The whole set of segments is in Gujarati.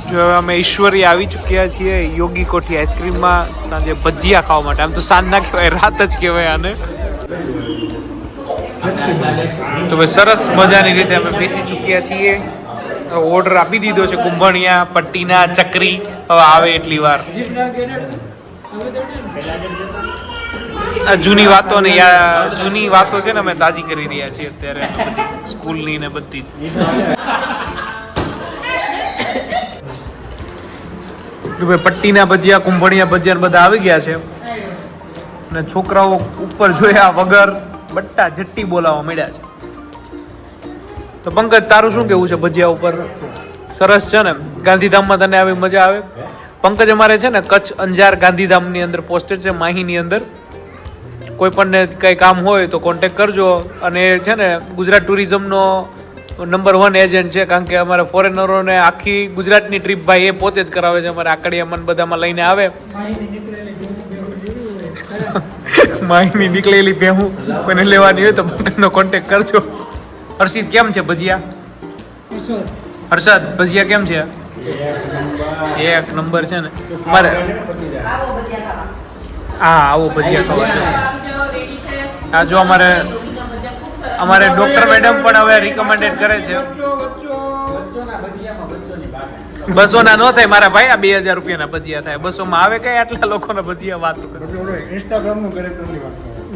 જો હવે અમે ઈશ્વરી આવી ચૂક્યા છીએ યોગી કોઠી આઈસ્ક્રીમમાં સાંજે ભજીયા ખાવા માટે. આમ તો સાંજ ના કહેવાય, રાત જ કહેવાય આને. તો ભાઈ સરસ મજાની રીતે અમે બેસી ચૂક્યા છીએ. ઓર્ડર આપી દીધો છે કુંભણિયા, પટ્ટીના, ચકરી. હવે આવે એટલી વાર. જૂની વાતો ને જૂની વાતો છે ને અમે તાજી કરી રહ્યા છીએ અત્યારે, સ્કૂલની ને બધી. પટ્ટીના ભજીયા, કુંભણિયા ભજીયા બધા આવી ગયા છે અને છોકરાઓ ઉપર જોયા વગર બટ્ટા જટ્ટી બોલાવવા મળ્યા છે. તો પંકજ, તારું શું કેવું છે ભજીયા ઉપર? સરસ છે ને? ગાંધીધામમાં તને આવી મજા આવે? પંકજ, અમારે છે ને કચ્છ અંજાર ગાંધીધામની અંદર પોસ્ટેડ છે, માહીની અંદર. કોઈ પણને કંઈ કામ હોય તો કોન્ટેક્ટ કરજો. અને છે ને ગુજરાત ટુરિઝમનો નંબર 1 એજન્ટ છે, કારણ કે અમારે ફોરેનરોને આખી ગુજરાતની ટ્રીપ ભાઈ એ પોતે જ કરાવે છે. અમારે આકડિયામાં બધામાં લઈને આવે. માહીની નીકળેલી ભેહું કોઈને લેવાની હોય તો પંકજનો કોન્ટેક્ટ કરજો. હર્ષિત, કેમ છે ભજીયા? હર્ષદ, ભજીયા કેમ છે? એક નંબર છે ને મારે. હા, આવો ભજીયા ખાવા. આ જો અમારે ડોક્ટર મેડમ પણ હવે રિકમેન્ડેડ કરે છે. 200 ના ન થાય મારા ભાઈ, આ 2000 રૂપિયાના ભજીયા થાય. 200 માં આવે કઈ આટલા લોકોના ભજીયા? વાત કરે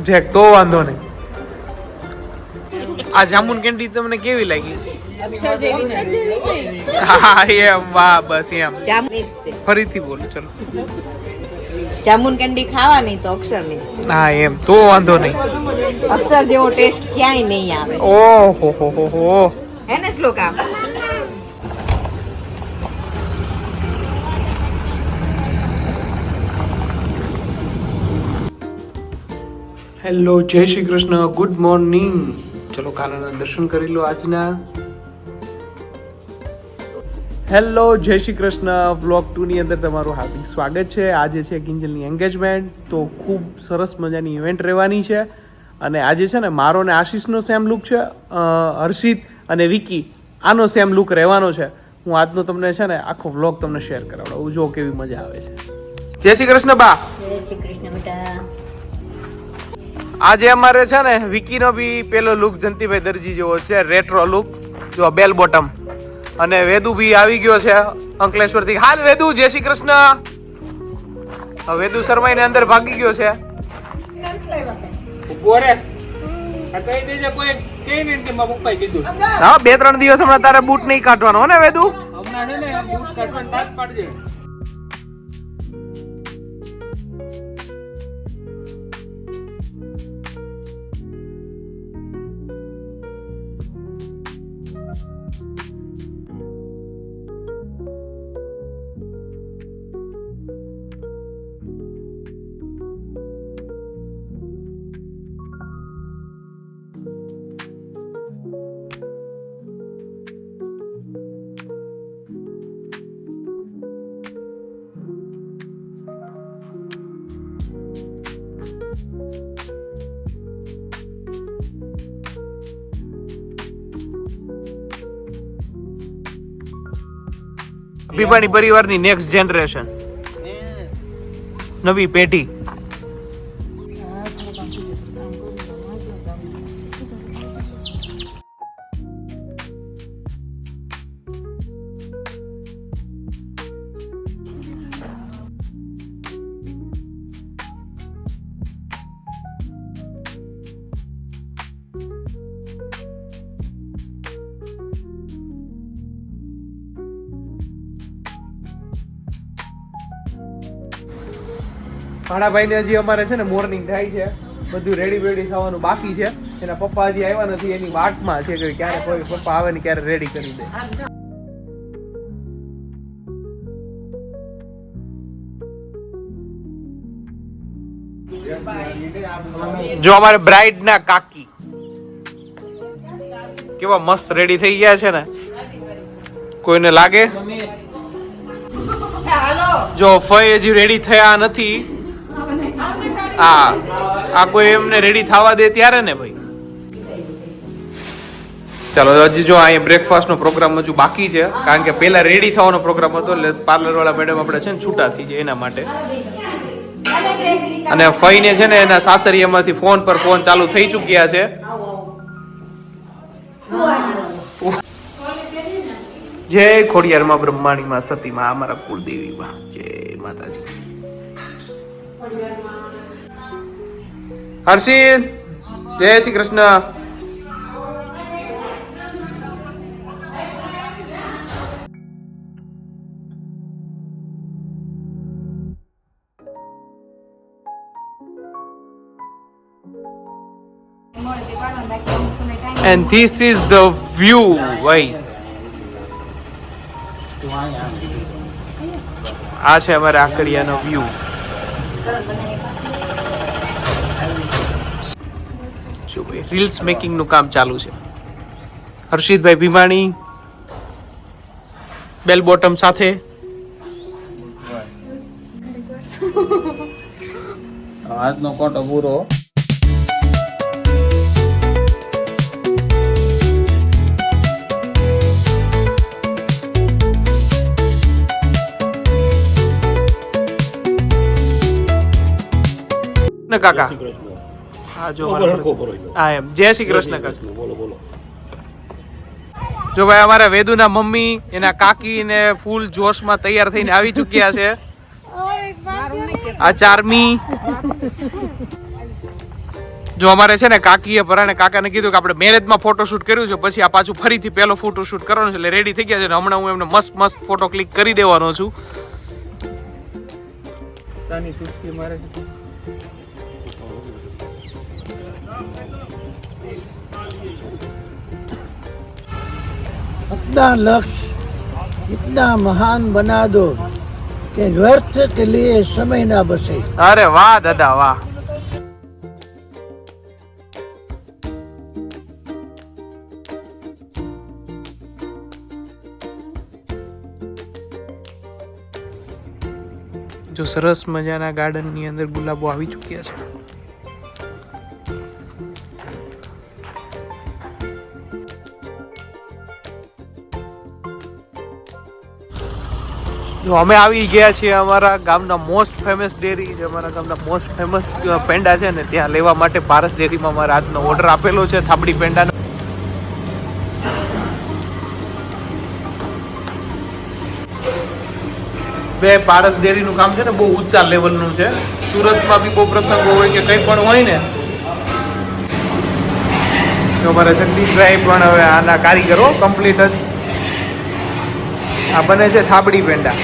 જેક તો વાંધો નહીં. આ જામુન કેન્ડી તમને કેવી લાગી? હા એમ, વાહ, બસ એમ. ફરીથી બોલો ચલો. જામુન કેન્ડી ખાવાની તો અક્ષરની. હા એમ, તો વાંધો નહીં. અક્ષર જેવો ટેસ્ટ ક્યાંય નહીં આવે. ઓહો હો હો હો, હે ને શ્લોકા? હેલો, જય શ્રી કૃષ્ણ, ગુડ મોર્નિંગ. ચલો કાનાના દર્શન કરી લો આજના. હેલો, જય શ્રી કૃષ્ણ. વ્લોગ 2 ની અંદર તમારું હાર્દિક સ્વાગત છે. આજે છે કિંજલની એન્ગેજમેન્ટ, તો ખૂબ સરસ મજાની ઇવેન્ટ રહેવાની છે. અને આજે છે ને મારો ને આશીષનો સેમ લુક છે, હર્ષિત અને વિકી આનો સેમ લુક રહેવાનો છે. હું આજનો તમને છે ને આખો વ્લોગ તમને શેર કરાવડાવું, જો કેવી મજા આવે છે. જય શ્રી કૃષ્ણ બા. જય શ્રી કૃષ્ણ બેટા. આજે અમારે છે ને વિકીનો બી પેલો લુક જંતીભાઈ દરજી જેવો છે, રેટ્રો લુક. જો બેલ બોટમ. અને વેદુ બી આવી ગયો છે અંકલેશ્વર થી. હાલ વેદુ, જય શ્રી કૃષ્ણ. વેદુ શર્માઈને અંદર ભાગી ગયો છે. હા, 2-3 દિવસ હમણાં તારે બૂટ નહીં કાઢવાનો ને વેદુ? ભીમાણી પરિવારની નેક્સ્ટ જનરેશન, નવી પેઢી. ભાણાભાઈ ને હજી અમારે છે ને મોર્નિંગ થાય છે, બધું રેડી બેડી થવાનું બાકી છે. એના પપ્પા હજી આવ્યા નથી, એની વાટમાં છે કે ક્યારે કોઈ પપ્પા આવે ને ક્યારે રેડી કરી દે. જો અમારે બ્રાઇડ ના કાકી કેવા મસ્ત રેડી થઈ ગયા છે ને, કોઈને લાગે? જો ફઈ હજી રેડી થયા નથી. આ કોઈ એમને રેડી થવા દે ત્યારે ને ભાઈ. ચાલો હજી જો અહીંયા બ્રેકફાસ્ટનો પ્રોગ્રામ હજુ બાકી છે, કારણ કે પહેલા રેડી થવાનો પ્રોગ્રામ હતો, એટલે પાર્લર વાળા મેડમ આપણે છે ને છૂટા થઈ જાય એના માટે. અને ફઈને છે ને એના સાસરિયામાંથી ફોન પર ફોન ચાલુ થઈ ચૂક્યા છે. જય ખોડિયારમાં બ્રહ્માણીમાં સતીમાં અમારા કુળદેવીમાં જય માતાજી. હર્ષિત જય Shri Krishna. And this is the view, ભાઈ. આ છે અમારા આકડિયાનો વ્યૂ. જો ભાઈ રીલ્સ મેકિંગ નું કામ ચાલુ છે. હર્ષિતભાઈ ભીમાણી બેલ બોટમ સાથે. આજનો કોટો પૂરો. કાકા હા જો હા એમ જય શ્રી કૃષ્ણ કાકા. જો ભાઈ અમારા વેદુના મમ્મી એના કાકી ને ફૂલ જોશમાં તૈયાર થઈને આવી ચુક્યા છે. આ ચારમી જો અમારે છે ને કાકીએ પરાણે કાકાને કીધું કે આપણે મેરેજમાં ફોટોશૂટ કર્યું છે, પછી આ પાછું ફરીથી પહેલો ફોટોશૂટ કરવાનો છે, એટલે રેડી થઈ ગયા છે. હમણાં હું એમને મસ્ત મસ્ત ફોટો ક્લિક કરી દેવાનો છું. अपना लक्ष्य इतना महान बना दो कि व्यर्थ के लिए समय ना बचे. અરે વાહ દાદા વાહ. જો સરસ મજાના ગાર્ડન ની અંદર ગુલાબો આવી ચુક્યા છે. જો અમે આવી ગયા છીએ અમારા ગામના મોસ્ટ ફેમસ ડેરી, જે અમારા ગામના મોસ્ટ ફેમસ પેંડા છે ને ત્યાં લેવા માટે પારસ ડેરીમાં અમારા આજનો ઓર્ડર આપેલો છે થાબડી પેંડાનો. બે પારસ ડેરીનું કામ છે ને બહુ ઊંચા લેવલનું છે. સુરતમાં બી બહુ પ્રસંગો હોય કે કંઈ પણ હોય ને તો અમારા જગદીશભાઈ પણ હવે આના કારીગરો કમ્પ્લીટ જ. આ બને છે થાબડી પેંડા.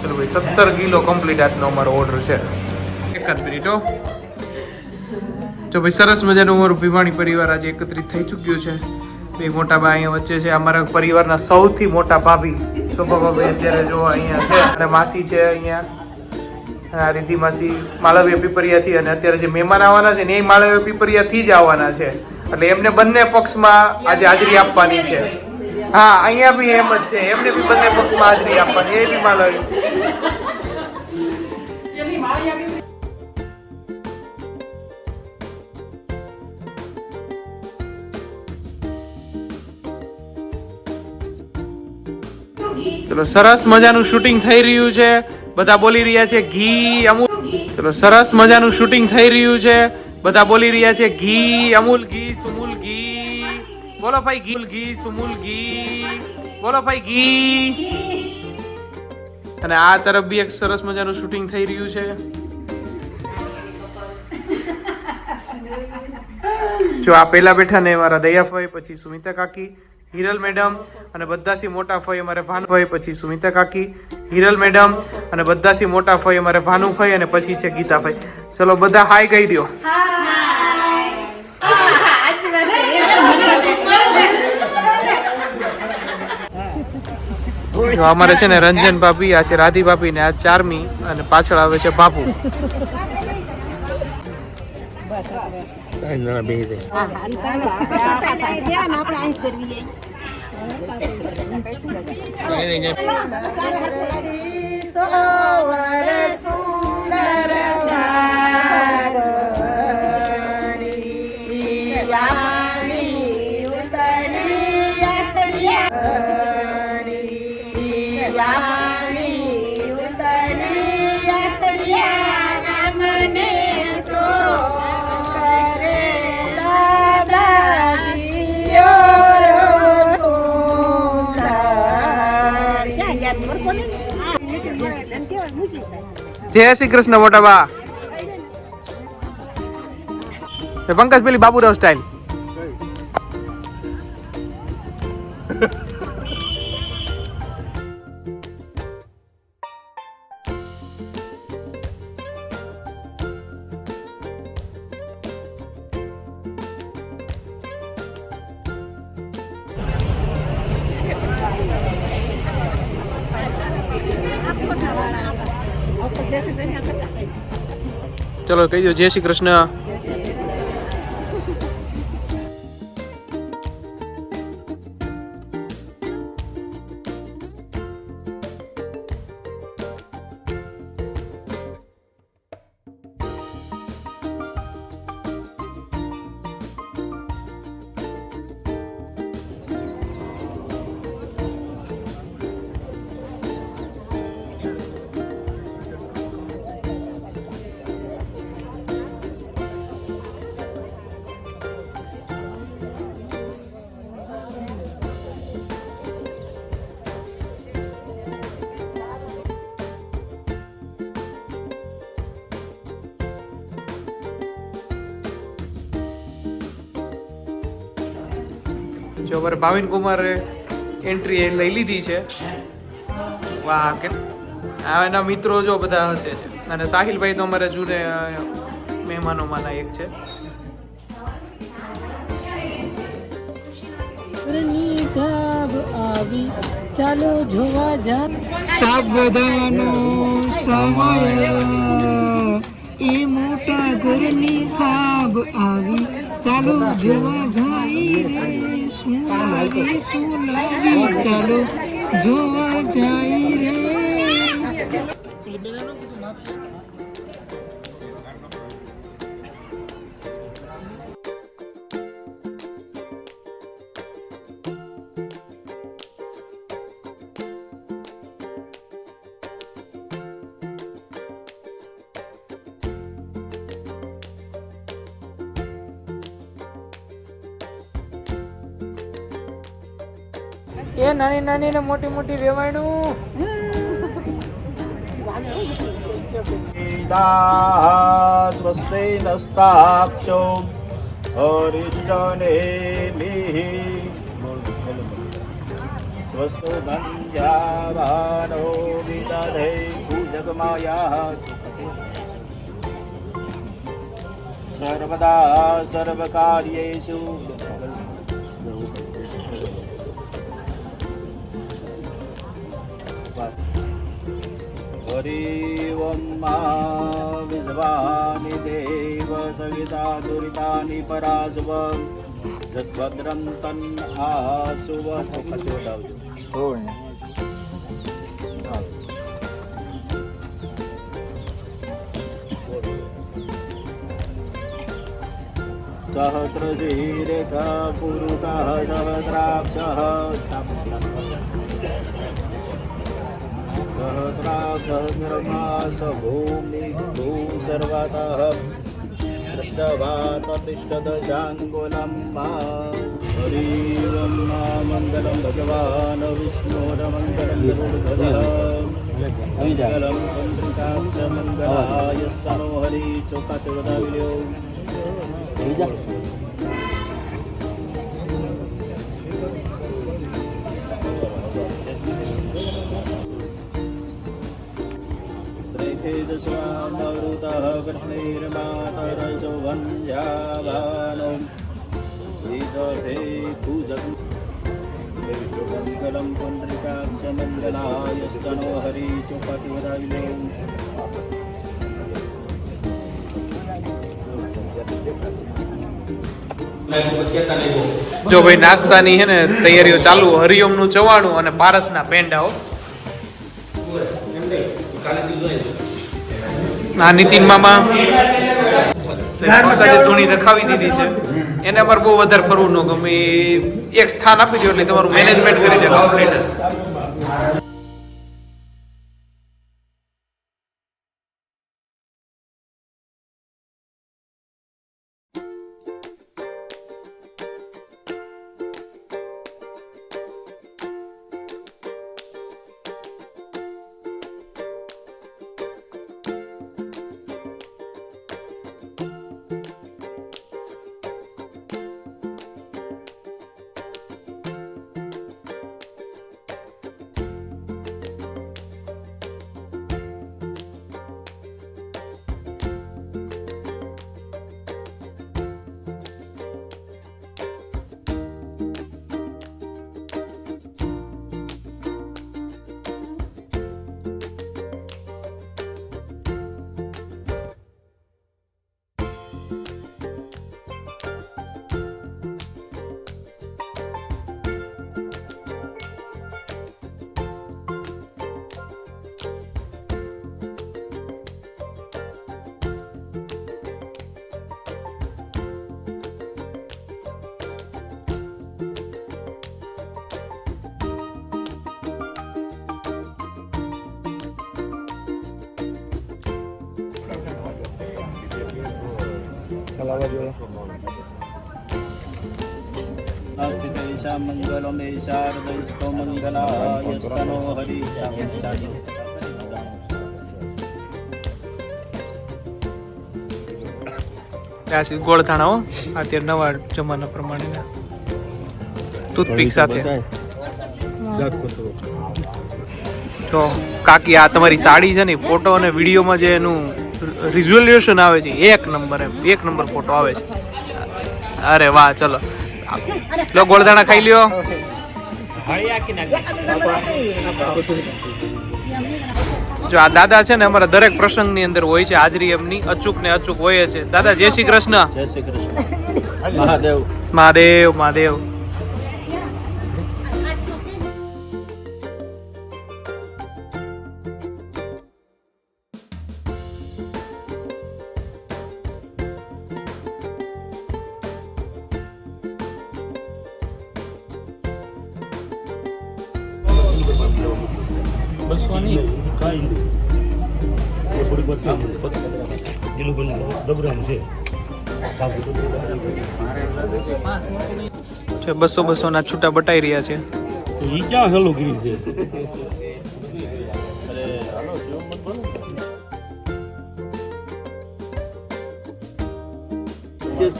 ચલો ભાઈ 17 કિલો કમ્પ્લીટ આજનો અમારો ઓર્ડર છે. એક જ મિનિટ હો. જો ભાઈ સરસ મજાનું અમારું ભીમાણી પરિવાર આજે એકત્રિત થઈ ચૂક્યું છે. બે મોટા ભાઈ અહીંયા વચ્ચે છે. અમારા પરિવારના સૌથી મોટા ભાભી શોભા ભાભી અત્યારે જો અહીંયા છે, અને માસી છે અહીંયા રિદ્ધિ માસી માળવીય પીપરિયાથી, અને અત્યારે જે મહેમાન આવવાના છે ને એ માળવીય પીપરિયાથી જ આવવાના છે, એટલે એમને બંને પક્ષમાં આજે હાજરી આપવાની છે. હા અહીંયા બી એમ જ છે, એમને બી બંને પક્ષમાં હાજરી આપવાની. એ બી માળવી ચલો સરસ મજાનું શૂટિંગ થઈ રહ્યું છે. બધા બોલી રહ્યા છે ઘી અમૂલ. ચલો સરસ મજાનું શૂટિંગ થઈ રહ્યું છે. બધા બોલી રહ્યા છે ઘી અમૂલ ઘી સુમૂલ ઘી. બોલો ભાઈ ઘી ઘી સુમૂલ ઘી. બોલો ભાઈ ઘી. અને આ તરફ બી એક સરસ મજાનું શૂટિંગ થઈ રહ્યું છે. જો આ પેલા બેઠા ને મારા દયાભાઈ, પછી સુમિતા કાકી, હિરલ મેડમ, અને બધાથી મોટા ફઈ અમારે ભાનુભાઈ, પછી સુમિતા કાકી, હિરલ મેડમ, અને બધાથી મોટા ફઈ અમારે ભાનુભાઈ, અને પછી છે ગીતાભાઈ. ચલો બધા હાય કહી દો. અમારે છે ને રંજન ભાભી, આ છે રાધી ભાભી, ને આ ચારમી, અને પાછળ આવે છે બાપુ. જય શ્રી કૃષ્ણ મોટા બા. પંકજ પેલી બાબુરાવ સ્ટાઇલ. ચલો કહી દો જય શ્રી કૃષ્ણ. જો અમારે ભાવિન કુમારે એન્ટ્રી લઈ લીધી છે. વાહ કે આ એના મિત્રો જો બધા હસે છે. અને સાહિલભાઈ તો અમારે જૂને મહેમાનોમાંના એક છે. ચાલો જોવા જા સાબ બધાનો સમય એ મોટા ઘરની સાબ આવી ચાલો જોવા જાય રે શું લાવી ચાલો જોવા જાય રે. એ નાની નાની ને મોટી મોટી વેવાણું સ્વસ્તે નસ્તાક્ષો હરિષ્ટનેમિ સ્વસ્તો ગંજાવાનો વિદધે પૂજકમાયા સર્વદા સર્વકાર્યેષુ હરિવમ વિદ્વાનિ દેવ સવિતા દુરિતાનિ પરાસવ ભદ્રમ તન આસુવ સહસ્રશીરેખ પુરુષ સહસ્રાક્ષ સહસ્રાક્ષ ભૂમિ ભૂ સર્વતઃ દૃષ્ટવા તતિષ્ઠત શાંગુલમ હરિ મંગલમ ભગવાન વિષ્ણુર્મંગલમ મંગલમ ચંદ્રિકાક્ષ મંગલાય સ્તનો હરિ ચોખાતે વધાવી લ્યો. સ્વામૃતઃ કૃષ્ણૈર્માતરસો વંદ્યાવાનો વિદધે પૂજક મંગલમ પુંડરીકાક્ષ મંગલાય સ્તનો હરિ ચોપાટી વધાવી લે. જો ભાઈ નાસ્તાની હે ને તૈયારીઓ ચાલુ, હરિઓમનું ચવાણું અને પારસના પેંડાઓ. આ નીતિન મામા પંકજે ધૂણી રખાવી દીધી છે. એને અમારે બહુ વધારે ફરવું ન ગમે, એક સ્થાન આપી દો એટલે તમારું મેનેજમેન્ટ કરી દે કમ્પ્લીટ. અસ્તિતૈષા મંગલમેશાર્દૈસ્તો મંગલાયસ્તનો હરિ. આ ગોળધાણા હો, અત્યારે નવા જમાના પ્રમાણેના ટૂથપીક સાથે. તો કાકી આ તમારી સાડી છે ને, ફોટો અને વિડીયોમાં જે એનું રિઝોલ્યુશન આવે છે એક નંબર, એમ એક નંબર ફોટો આવે છે. અરે વાહ, ચલો લો ગોળધાણા ખાઈ લ્યો. જો આ દાદા છે ને અમારા દરેક પ્રસંગની અંદર હોય છે, હાજરી એમની અચૂક ને અચૂક હોય છે. દાદા જય શ્રી કૃષ્ણ. જય શ્રી કૃષ્ણ. મહાદેવ મહાદેવ મહાદેવ. છે 200 ના છૂટા બટાઈ રહ્યા છે.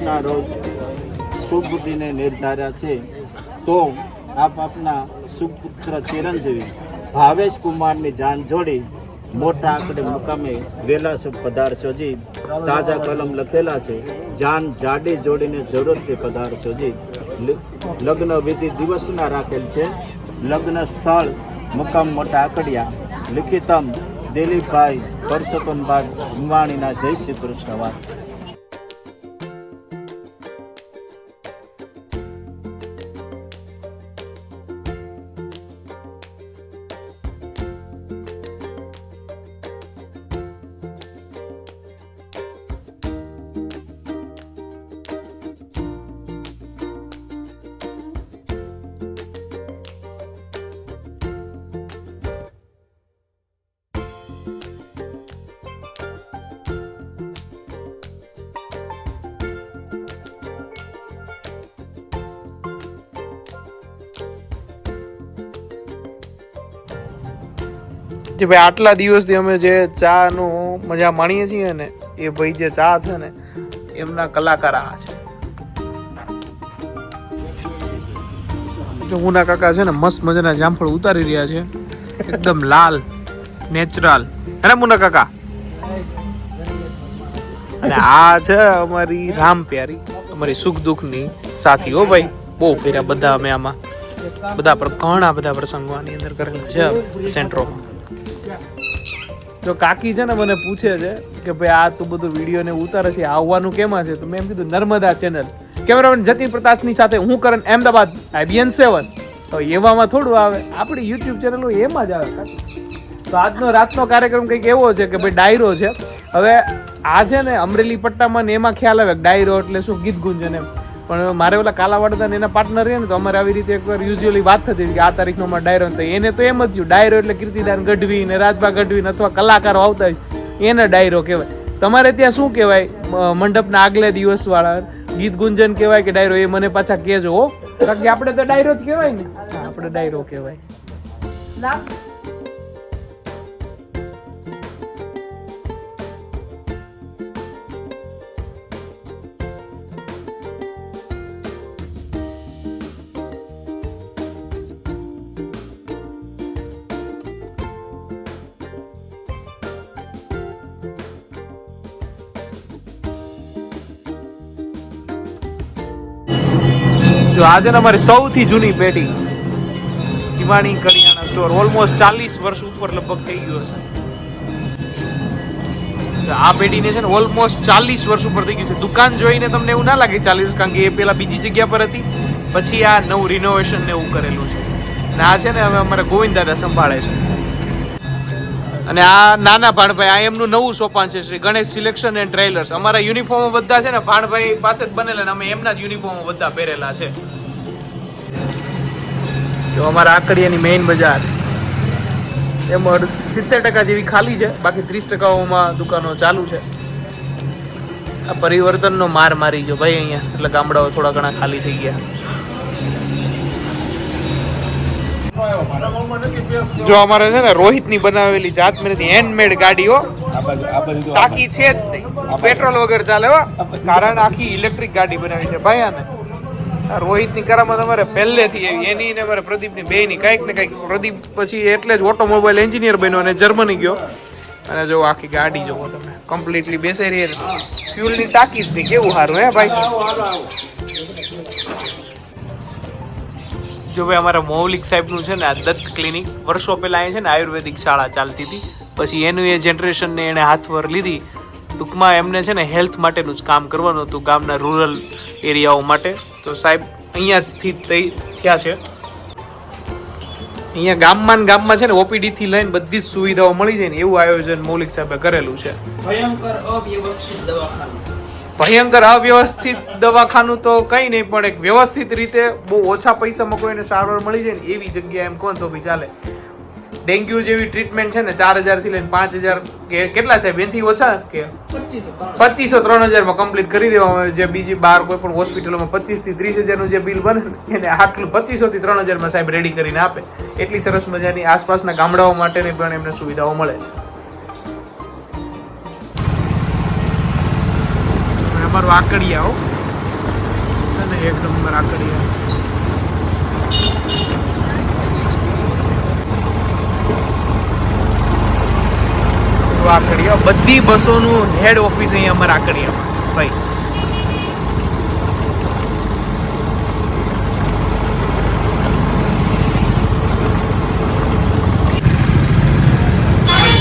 ના રોજ શુભ દિને નિર્ધાર્યા છે, તો આપ આપના સુપુત્ર ચિરંજીવી ભાવેશ કુમારની જાન જોડી મોટા આંકડે મુકામે વેલા શુભ પધારશોજી. તાજા કલમ લખેલા છે, જાન જાડી જોડીને જરૂરથી પધારશોજી. લગ્ન વિધિ દિવસના રાખેલ છે, લગ્ન સ્થળ મુકામ મોટા આકડિયા. લિખિતમ દિલીપભાઈ પરસોત્તમભાઈ ભુવાણીના. જય શ્રી કૃષ્ણ. વાત જે ભાઈ આટલા દિવસથી અમે જે ચા નું મજા માણીએ છીએ ને, એ ભાઈ જે ચા છે ને એમના કલાકાર આ છે. જો મુના કાકા છે ને મસ્ત મજાના જામફળ ઉતારી રહ્યા છે, એકદમ લાલ નેચરલ. હે મુના કાકા? અને આ છે અમારી રામ પ્યારી, અમારી સુખ દુઃખની સાથી. હો ભાઈ, બહુ ફેર્યા બધા અમે આમાં, બધા પર ઘણા બધા પ્રસંગો આની અંદર કરેલા છે સેન્ટ્રોમાં. તો કાકી છે ને મને પૂછે છે કે ભાઈ આ તું બધું વિડીયો ને ઉતારે છે, આવવાનું કેમાં છે? તો મેં એમ કીધું નર્મદા ચેનલ, કેમેરામેન જતીન પ્રતાપની સાથે હું કરણ અહેમદાબાદ IBN 7. તો એવામાં થોડું આવે, આપણી યુટ્યુબ ચેનલ હોય એમાં જ આવે. તો આજનો રાતનો કાર્યક્રમ કંઈક એવો છે કે ભાઈ ડાયરો છે. હવે આ છે ને અમરેલી પટ્ટામાં ને એમાં ખ્યાલ આવે ડાયરો એટલે શું, ગીત ગુંજન એમ. પણ મારે ઓલા કાલાવાડતા એના પાર્ટનર રહે ને તો અમારે આવી રીતે એકવાર યુઝ્યુઅલી વાત થતી હતી કે આ તારીખનો અમારો ડાયરો. તો એને તો એમ જ થયું ડાયરો એટલે કીર્તિદાન ગઢવી ને રાજભા ગઢવી અથવા કલાકારો આવતા હોય એને ડાયરો કહેવાય. તમારે ત્યાં શું કહેવાય મંડપના આગલા દિવસ વાળા, ગીત ગુંજન કહેવાય કે ડાયરો? એ મને પાછા કહેજો હો, કારણ કે આપણે તો ડાયરો જ કહેવાય ને. આપણે ડાયરો કહેવાય. જો આજે અમારી સૌથી જૂની પેઢી હિમાણી કરિયાણા સ્ટોર, ઓલમોસ્ટ 40 વર્ષ ઉપર લગભગ થઈ ગયું હશે. આ પેઢીને છે ને ઓલમોસ્ટ 40 વર્ષ ઉપર થઈ ગયું છે. દુકાન જોઈને તમને એવું ના લાગે 40 વર્ષ, કારણ કે એ પેલા બીજી જગ્યા પર હતી, પછી આ નવું રિનોવેશન ને એવું કરેલું છે. અને આ છે ને હવે અમારા ગોવિંદ દાદા સંભાળે છે. અને આ નાના ભાણભાઈ, આ એમનું નવું સોપાન છે, શ્રી ગણેશ સિલેક્શન એન્ડ ટ્રેલર્સ. અમારા યુનિફોર્મ બધા છે ને ભાણભાઈ પાસે જ બનેલા ને અમે એમના જ યુનિફોર્મ બધા પહેરેલા છે. જો અમારા આકડિયાની મેઇન બજાર એમાં 70% જેવી ખાલી છે, બાકી 30%માં દુકાનો ચાલુ છે. આ પરિવર્તનનો માર મારી ગયો ભાઈ અહીંયા, એટલે ગામડાઓ થોડા ઘણા ખાલી થઈ ગયા. જો અમારે છે ને રોહિતની બનાવેલી જાત મહેનતની હેન્ડમેડ ગાડીઓ, ટાંકી છે જ નહીં, પેટ્રોલ વગર ચાલે હો, કારણ આખી ઇલેક્ટ્રિક ગાડી બનાવી છે ભાઈ. આને રોહિતની કરામત અમારે પહેલેથી એવી, એની ને અમારે પ્રદીપની બેયની કંઈક ને કંઈક. પ્રદીપ પછી એટલે જ ઓટોમોબાઈલ એન્જિનિયર બન્યો અને જર્મની ગયો. અને જો આખી ગાડી જોવો તમે, કમ્પ્લીટલી બેસાઈ રહી, ફ્યુલની ટાંકી જ નહીં. કેવું સારું હે ભાઈ. જો ભાઈ અમારા મૌલિક સાહેબનું છે ને આ દત્ત ક્લિનિક, વર્ષો પહેલાં અહીં છે ને આયુર્વેદિક શાળા ચાલતી હતી, પછી એનું એ જનરેશનને એણે હાથવર લીધી. ટૂંકમાં એમને છે ને હેલ્થ માટેનું જ કામ કરવાનું હતું, ગામના રૂરલ એરિયાઓ માટે. તો સાહેબ અહીંયાથી થયા છે. અહીંયા ગામમાં છે ને OPD થી લઈને બધી જ સુવિધાઓ મળી જાય ને એવું આયોજન મૌલિક સાહેબે કરેલું છે. ભયંકર અવ્યવસ્થિત દવાખાનું તો કંઈ નહીં, પણ એક વ્યવસ્થિત રીતે બહુ ઓછા પૈસામાં કોઈને સારવાર મળી જાય ને એવી જગ્યા એમ કોણ તો બી ચાલે. ડેન્ગ્યુ જેવી ટ્રીટમેન્ટ છે ને 4000 થી લઈને 5000 કે કેટલા સાહેબ એનાથી ઓછા કે 2500-3000 કમ્પ્લીટ કરી દેવામાં આવે. જે બીજી બહાર કોઈ પણ હોસ્પિટલોમાં 25 થી 30,000 નું જે બિલ બને એને આટલું 2500 થી 3000 સાહેબ રેડી કરીને આપે. એટલી સરસ મજાની આસપાસના ગામડાઓ માટેની પણ એમને સુવિધાઓ મળે છે. અમારું આકડિયા હો, અને એક નંબર આકડિયા. આકડિયા બધી બસોનું હેડ ઓફિસ અહીંયા અમારા આકડિયામાં ભાઈ.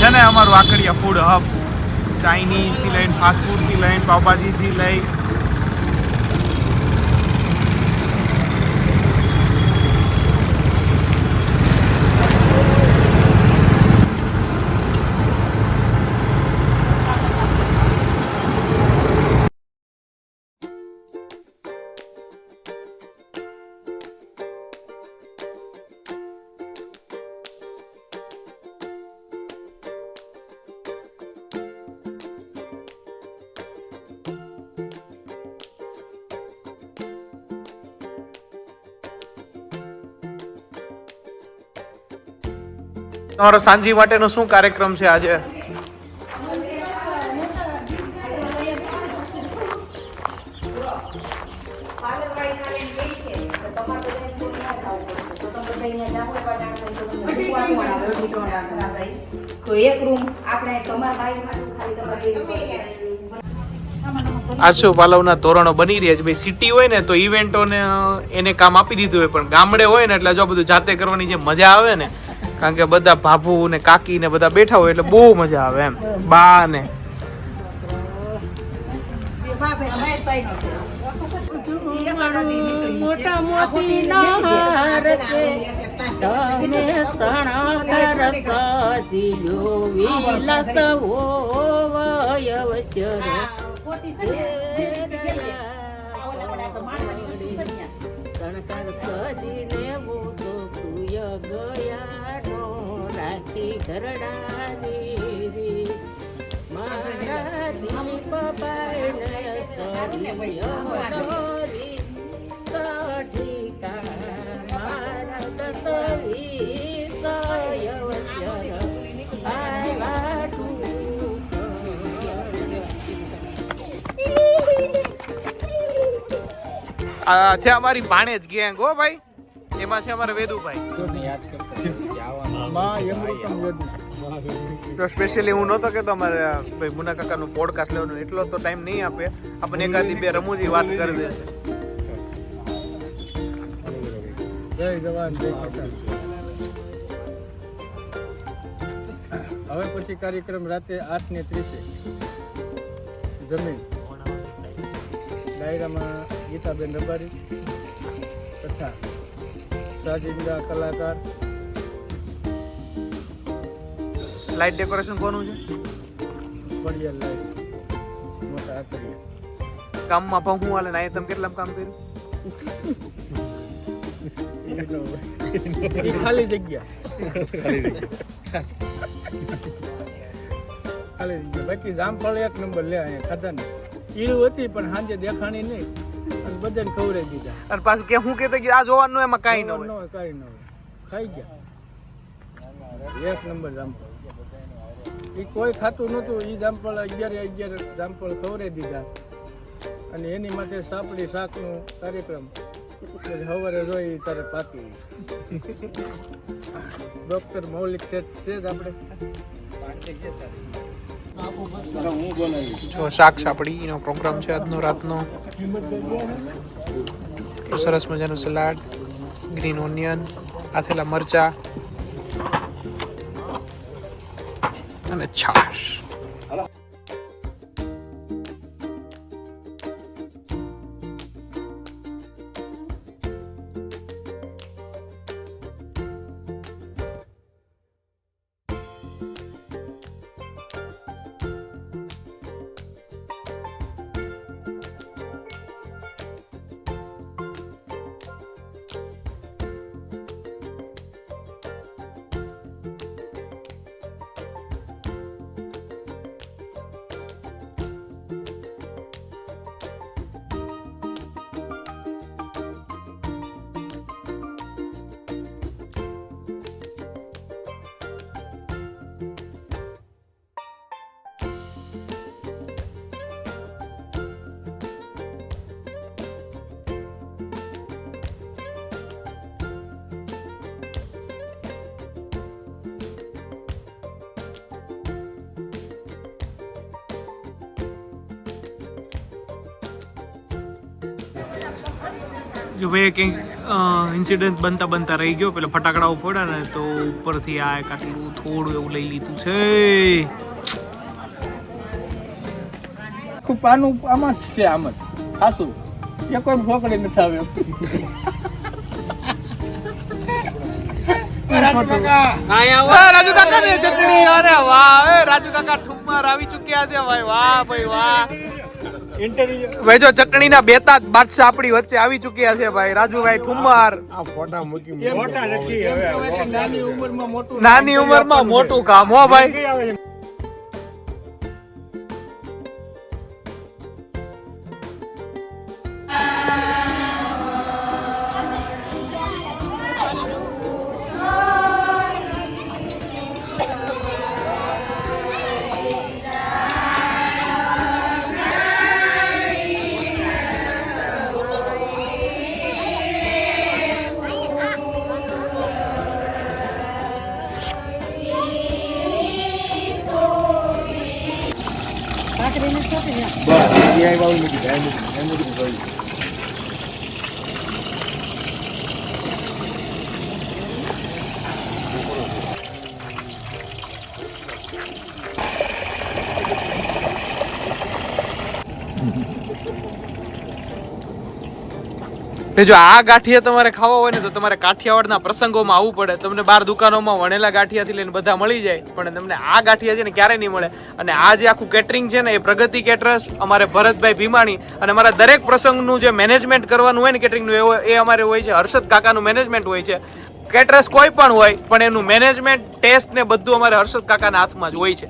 છે ને અમારું આકડિયા ફૂડ હબ, ચાઇનીઝથી લઈને ફાસ્ટ ફૂડથી લઈને પાવભાજીથી લઈ તમારો સાંજી માટેનો શું કાર્યક્રમ છે આજે? તો એક રૂમ આપણે તમારા ભાઈ માટે ખાલી તમારે આશુ પાલવના તોરણો બની રહ્યા છે ભાઈ. સિટી હોય ને તો ઇવેન્ટોને એને કામ આપી દીધું હોય, પણ ગામડે હોય ને એટલે જો બધું જાતે કરવાની જે મજા આવે ને, કારણ કે બધા ભાભુ ને કાકી ને બધા બેઠા હોય એટલે બહુ મજા આવે એમ. બા ને મોટા મોતીના હાર છે તમે સણાકાર સજીયો વિલાસ હોવય અવસર સણકાર સજીને મોટો સુય ગયાનો રાખી ઘરડાની મારા દીપ પાયને સરિય દોરી સઠિકા મારા દસવી સયવસ્યર આવ્યા આ છે અમારી ભાણેજ ગેંગ હો ભાઈ, એમાં છે અમારા વેદુભાઈ. તો સ્પેશિયલી હું નહોતો કહેતો અમારે ભાઈ મુના કાકાનું પોડકાસ્ટ લેવાનું, એટલો તો ટાઈમ નહીં આપે આપણને, એકાદી બે રમૂજી વાત કરી દેશે. જય જવાન જય કિસાન. હવે પછી કાર્યક્રમ રાતે 8:30 જમીન ડાયરામાં ગીતાબેન રબારી તથા સાજિંદા કલાકાર. લાઇટ ડેકોરેશન કોનું છે? બળિયા લાઈટ મોટા આતરિયા. કામમાં પણ હું હાલે ને અહીંયા તમે કેટલામ કામ કર્યું? એ ખાલી જગ્યા બાકી જામફળ 1 નંબર લે અહીંયા ખાધા ને ઈળું હતી પણ સાંજે દેખાણી નહીં અને બધાને ખવડાવી દીધા. અને પાછું કે હું કહેતો કે આ જોવાનું એમાં કાંઈ ન હોય. કાંઈ ન હોય, ખાઈ ગયા 1 નંબર જામફળ. એ કોઈ ખાતું નહોતું, એ જામફળ 11 જામફળ ખવડાવી દીધા. અને એની માટે સાપડી શાકનો કાર્યક્રમ સવારે જોઈ તારે પાકી. ડોક્ટર મૌલિક શેઠ છે જ આપણે. જો શાક સાપડીનો પ્રોગ્રામ છે આજનો રાતનો. સરસ મજાનું સલાડ, ગ્રીન ઓનિયન, આથેલા મરચા અને છાશ. જો ભાઈ કંઈક ઇન્સિડન્ટ બનતા રહી ગયો, પેલા ફટાકડાઓ ફોડ્યા ને તો ઉપરથી આ એક આટલું થોડું એવું લઈ લીધું છે. ખૂબ પાનું આમાં જ છે, આમ જ ખાસું એ કોઈ ફોકડી નથી આવ્યો. રાજુ કાકા ની ચટણી, અરે વાહ, રાજુ કાકા ઠુમ્મર આવી ચુક્યા છે ભાઈ, વાહ ભાઈ વાહ. ભાઈ જો ચટણી ના બેતા બાદશાહ આપણી વચ્ચે આવી ચુક્યા છે ભાઈ, રાજુભાઈ ઠુમ્મર. નાની ઉંમરમાં મોટું કામ હો ભાઈ. જો આ ગાંઠિયા તમારે ખાવા હોય ને તો તમારે કાઠિયાવાડના પ્રસંગોમાં આવવું પડે. તમને બાર દુકાનોમાં વણેલા ગાંઠિયાથી લઈને બધા મળી જાય, પણ તમને આ ગાંઠિયા છે ને ક્યારેય નહીં મળે. અને આ જે આખું કેટરિંગ છે ને એ પ્રગતિ કેટરર્સ, અમારે ભરતભાઈ ભીમાણી, અને અમારા દરેક પ્રસંગનું જે મેનેજમેન્ટ કરવાનું હોય ને કેટરિંગનું એ અમારે હોય છે. હર્ષદ કાકાનું મેનેજમેન્ટ હોય છે. કેટરર્સ કોઈ પણ હોય પણ એનું મેનેજમેન્ટ, ટેસ્ટ ને બધું અમારે હર્ષદ કાકાના હાથમાં જ હોય છે.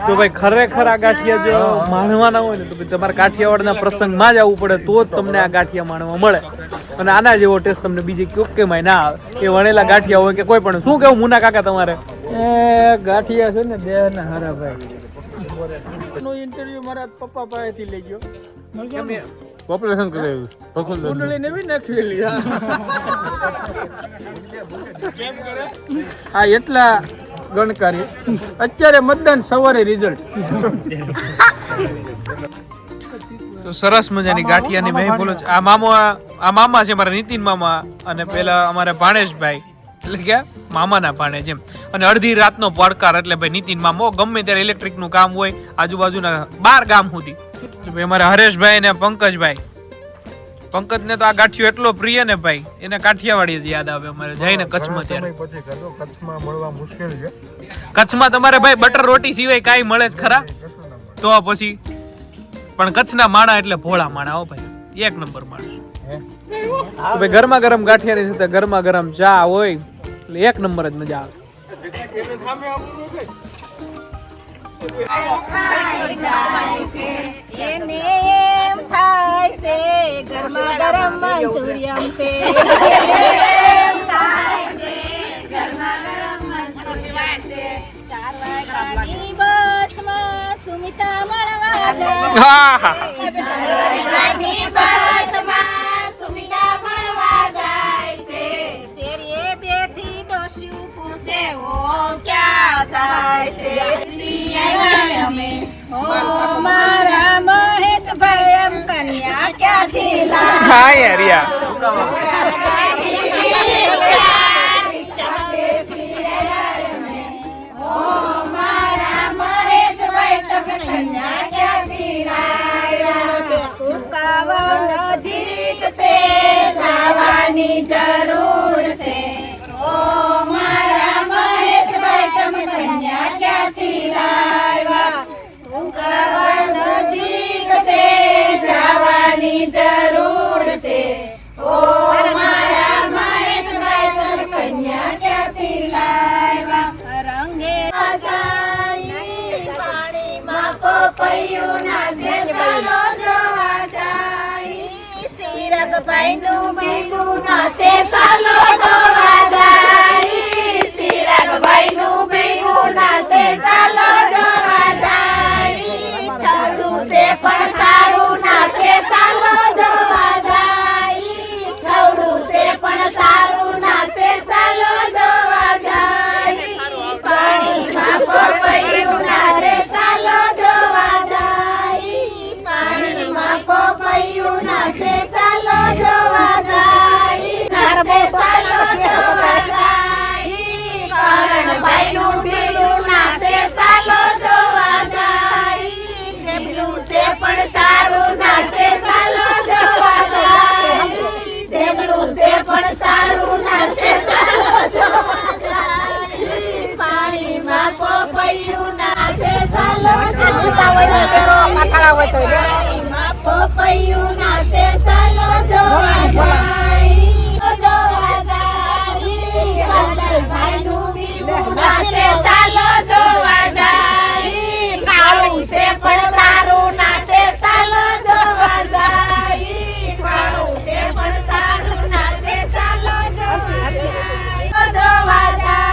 તો ભાઈ ખરેખર આ ગાંઠિયા જો માણવાના હોય ને તો તમારે કાઠિયાવાડના પ્રસંગમાં જ આવવું પડે તો જ તમને આ ગાંઠિયા માણવા મળે. અને આના જેવો ટેસ્ટ તમને બીજે ક્યાંય ના આવે. એ વણેલા ગાંઠિયા હોય કે કોઈ પણ. શું કેવું મુના કાકા તમારે? એ ગાંઠિયા છે ને બે ના હારા ભાઈ. નો ઇન્ટરવ્યુ મારા પપ્પા પાસેથી લઈ ગયો. પોપ્યુલેશન કરાવ્યું કુંડળી ને બી નાખેલી. આ એટલા ગણકારી. અત્યારે મતદાન સવારે રિઝલ્ટ. તો સરસ મજાની ગાંઠિયાની મેં બોલો. આ મામા છે મારા નીતિન મામા, અને પેલા અમારા ભાણેશભાઈ, એટલે કે મામાના ભાણેજ એમ. અને અડધી રાતનો પડકાર એટલે ભાઈ નીતિન મામો ગમે ત્યારે ઇલેક્ટ્રિક નું કામ હોય આજુબાજુના 12 ગામ સુધી. અમારા હરેશભાઈ ને પંકજભાઈ, પંકજ ને તો આ ગાંઠિયો એટલો પ્રિય ને ભાઈ, એને કાઠિયાવાડી જ યાદ આવે અમારે જઈને કચ્છમાં. ત્યારે કચ્છમાં મળવા મુશ્કેલ છે. કચ્છમાં તમારે ભાઈ બટર રોટી સિવાય કાંઈ મળે જ ખરા? તો પછી પણ કચ્છના માણા એટલે ભોળા માણા. હો ભાઈ, એક નંબર માણસ. ભાઈ ગરમા ગરમ ગાંઠિયાની સાથે ગરમા ગરમ ચા હોય એટલે એક નંબર જ મજા આવે. એને એમ થાય છે ગરમા ગરમ મંચુરિયમ છે. એમ થાય છે ગરમા ગરમ મંચુરિયમ છે. 4 વાગ્યાની બસમાં સુમિતા મળવા જાય. 4 વાગ્યાની બસમાં સુમિતા મળવા જાય છે. શેરીએ બેઠી ડોશી પૂછે ઓ ક્યાં જાય છે. મારા મહેશભાઈ એમ કન્યા ક્યાંથી લાવ્યા? હા યાર યાર. નજીક છે જવાની જરૂર છે. ઓ મારા મહેશભાઈ તમે કન્યા ક્યાંથી લાવ્યા? નજીક છે જવાની જરૂર છે. ઓ મારા મહેશભાઈ તમે કન્યા ક્યાંથી લાવ્યા? રંગે જાય પાણીમાં પપૈયું નાસે ચાલો જોવા જાય. સિરગભાઈ નું બીબું નાસે ચાલો જોવા જાય. સિરગભાઈ નું બીબું નાસે ચાલો જોવા જાય. ઠવડું છે પણ સારું નાસે ચાલો જોવા જાય. ઠવડું છે પણ સારું નાસે ચાલો જોવા જાય. પાણીમાં પપૈયું નાસે ચાલો જોવા જાય. પાણીમાં પપૈયું નાસે ચાલો જોવા જાય. નાસે ચાલો જોવા જાય. કરણભાઈ નું બીલું નાસે ચાલો જોવા જાય. ઢેબલું છે પણ સારું નાસે ચાલો જોવા જાય. ઢેબલું છે પણ સારું નાસે ચાલો જોવા જાય. પાણીમાં પપૈયું નાસે ચાલો પાણીમાં પપૈયું નાસે ચાલો જોવા જાય. જોવા જાય. ભાઈનું બીબું નાસે ચાલો જોવા જાય. કાળું છે પણ સારું નાસે ચાલો જોવા જાય. કાળું છે પણ સારું નાસે ચાલો જોવા જાય.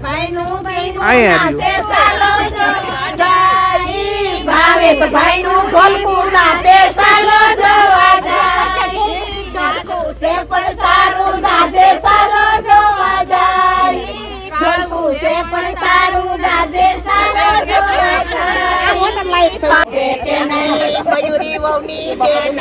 ભાઈનું બીબું નાસે ચાલો જોવા જાય. ભાવેશભાઈનું ઢોલકું નાસે ચાલો જોવા જાય. ઢોલકું છે પણ સારું નાસે ચાલો જોવા જાય. ઢોલકું છે પણ સારું નાસે ચાલો જોવા જાય. કે નહીં મયુરી વહુની બેન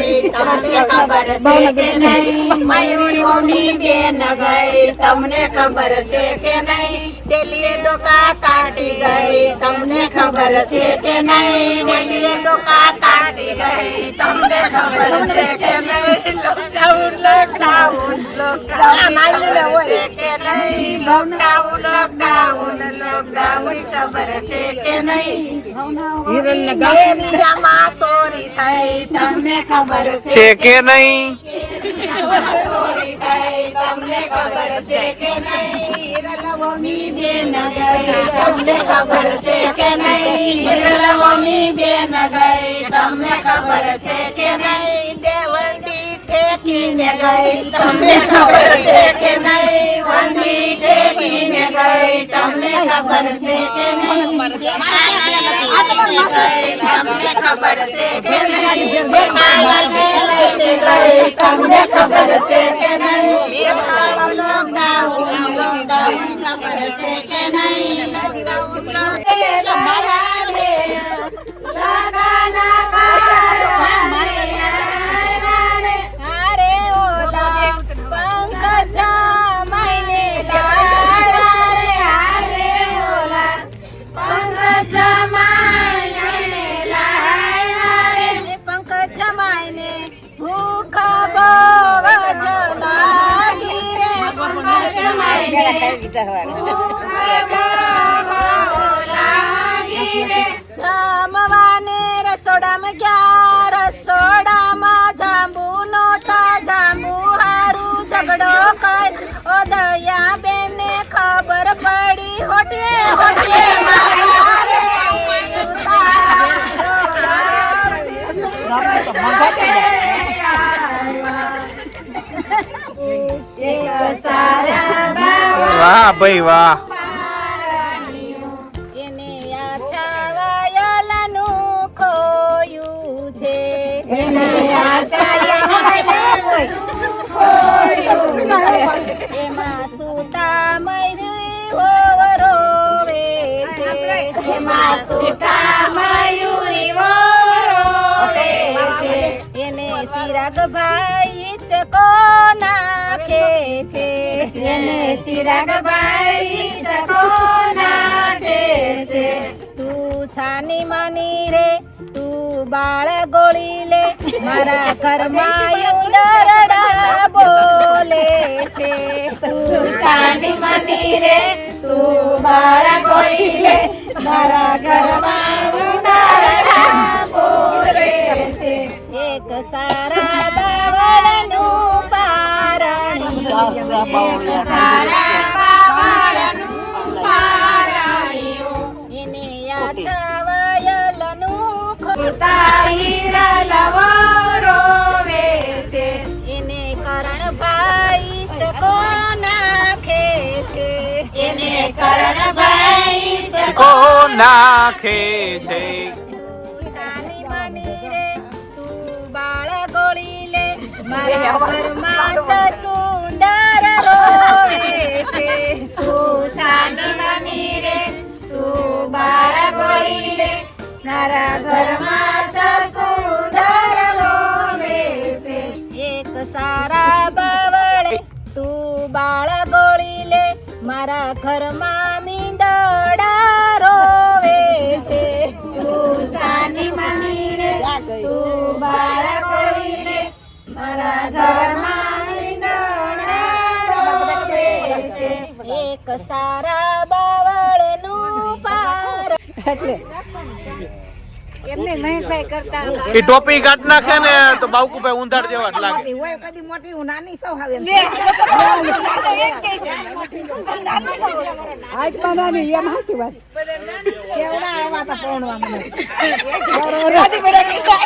ગઈ તમને ખબર છે કે નહીં? મયુરી વહુની બેન ગઈ તમને ખબર છે કે નહીં? ડેલીએ ડોકા તાટી ગઈ તમને ખબર છે કે નહીં ડેલીએ ડોકા તાટી ગઈ તમને ખબર છે કે નહીં લોકડાઉન લોકડાઉન લોકડાઉન છે કે નહીં લોકડાઉન લોકડાઉન લોકડાઉન ખબર છે કે નહીં દુનિયામાં ચોરી થઈ તમને ખબર છે કે નહીં ચોરી થઈ તમને ખબર છે કે નહીં હિરલવોની બેન ગઈ તમને ખબર છે કે નહીં હિરલવોની બેન ગઈ તમને ખબર છે કે નહીં દેવંડી ઠેકીને ગઈ તમને ખબર છે કે નહીં વંડી ઠેકીને ગઈ તમને ખબર છે કે નહીં તમને ખબર છે કે નહીં તમને ખબર છે કે નહીં લોકડાઉન લોકડાઉન ખબર છે કે નહીં જમવાને રસોડામાં ગયા રસોડામાં જાંબુ નોતા જાંબુ હારું ઝઘડો કર ઓ દયા બેને ખબર પડી હોટીએ હોટીએ વાહ ભાઈ વાહ એને આ છાવાયેલાનું ખોયું છે એને આ છાવાયેલાનું ખોયું છે એમાં સુતા મયુરી રોવે છે એમાં સુતા મયુરી રોવે છે એને સિરાગ ભાઈ ચકો નાખે છે એને સિરાગ ભાઈ ચકો નાખે છે તું છાની માની રે તું બાળ ગોળી લે મારા ઘરમાં ઉંદરડા બોલે છે તું છાની માની રે તું બાળ ગોળી લે મારા ઘરમાં ઉંદરડા બોલે છે એક સારા બાવળનું પારણી એક સારા બાવળનું પારણી એને આ છાવાયેલનું ખોટા હીરા લવો રોવે છે એને કરણભાઈ ચકો નાખે છે એને કરણભાઈ કો નાખે છે છાની માની રે તું બાળ ગોળી લે મારા ઘરમાં સુંદર રોવે છે તું છાની માની રે તું બાળ ગોળી લે મારા ઘરમાં સુંદર રોવે છે એક સારા બાવળે તું બાળ ગોળી લે મારા ઘરમાં મીંદડા રોવે છે તું સાની માની રે તું બાળ ગોળી લે મારા ઘરમાં મીંદડા રોવે છે એક સારા બાવળનું પાર એટલે એમને મહેશભાઈ કરતા એ ટોપી કાઢ નાખે ને તો બાવકુભાઈ ઊંધાડ જેવા જ લાગે હોય કદી મોટી હું નાની સૌ આવે હાથમાં નાની એમ હાસી વાત કેવડા આવા તા પોણવા મને રાધી બેડા કીધા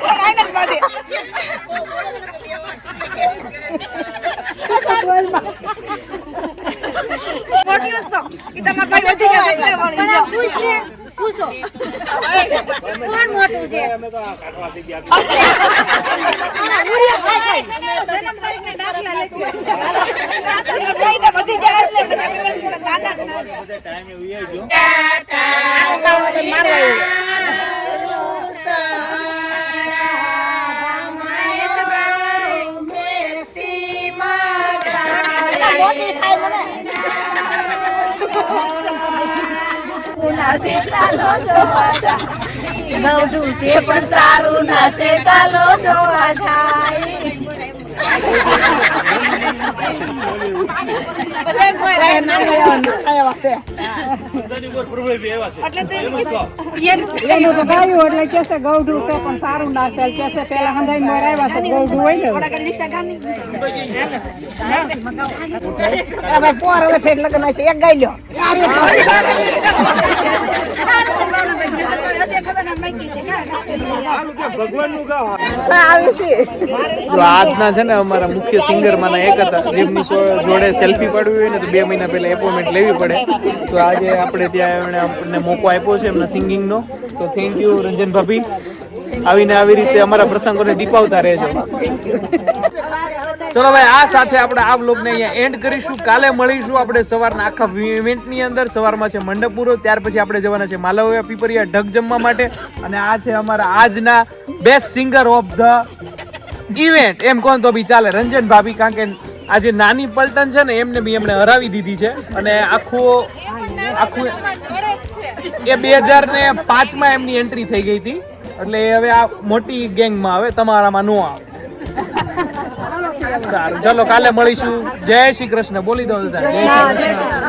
કાઈ ન બાદે મોટી સો કે તમાર ભાઈ વધી જાય પણ પૂછ લે પૂછો કોણ મોટું છે મોટી થાય મને નાસે ચાલો જોવા જાય ગૌઢું છે પણ સારું નાસે ચાલો જોવા એનું તો ગાયું એટલે કે છે ગૌઢું છે પણ સારું ના છે કે છે પેલા હંધાઈ મોર આવ્યા છે ગૌઢું હોય ને પોર હવે ફેર લગન છે એક ગાઈ લ્યો જો આજના છે ને અમારા મુખ્ય સિંગર માના એક હતા જેમની જોડે સેલ્ફી પાડવી હોય ને તો 2 મહિના પહેલા એપોઇન્ટમેન્ટ લેવી પડે. તો આજે આપણે ત્યાં એમણે આપણને મોકો આપ્યો છે એમના સિંગિંગનો. તો થેન્ક યુ રંજન ભાભી. આવીને આવી રીતે અમારા પ્રસંગોને દીપાવતા રહેજો. ચલો ભાઈ, આ સાથે આપણે આ બ્લોગને અહીંયા એન્ડ કરીશું. કાલે મળીશું આપણે સવારના આખા ઇવેન્ટની અંદર. સવારમાં છે મંડપ પૂરો, ત્યાર પછી આપણે જવાના છે માલવયા પીપરિયા ઢગ જમવા માટે. અને આ છે અમારા આજના best singer of the event એમ કોણ તો બી ચાલે, રંજન ભાભી. કારણ કે આજે નાની પલટન છે ને એમને બી એમણે હરાવી દીધી છે. અને આખું એ 2005માં એમની એન્ટ્રી થઈ ગઈ હતી. એટલે હવે આ મોટી ગેંગમાં આવે, તમારામાં નો આવે. સારું, ચલો કાલે મળીશું. જય શ્રી કૃષ્ણ બોલી દો. જય શ્રી કૃષ્ણ.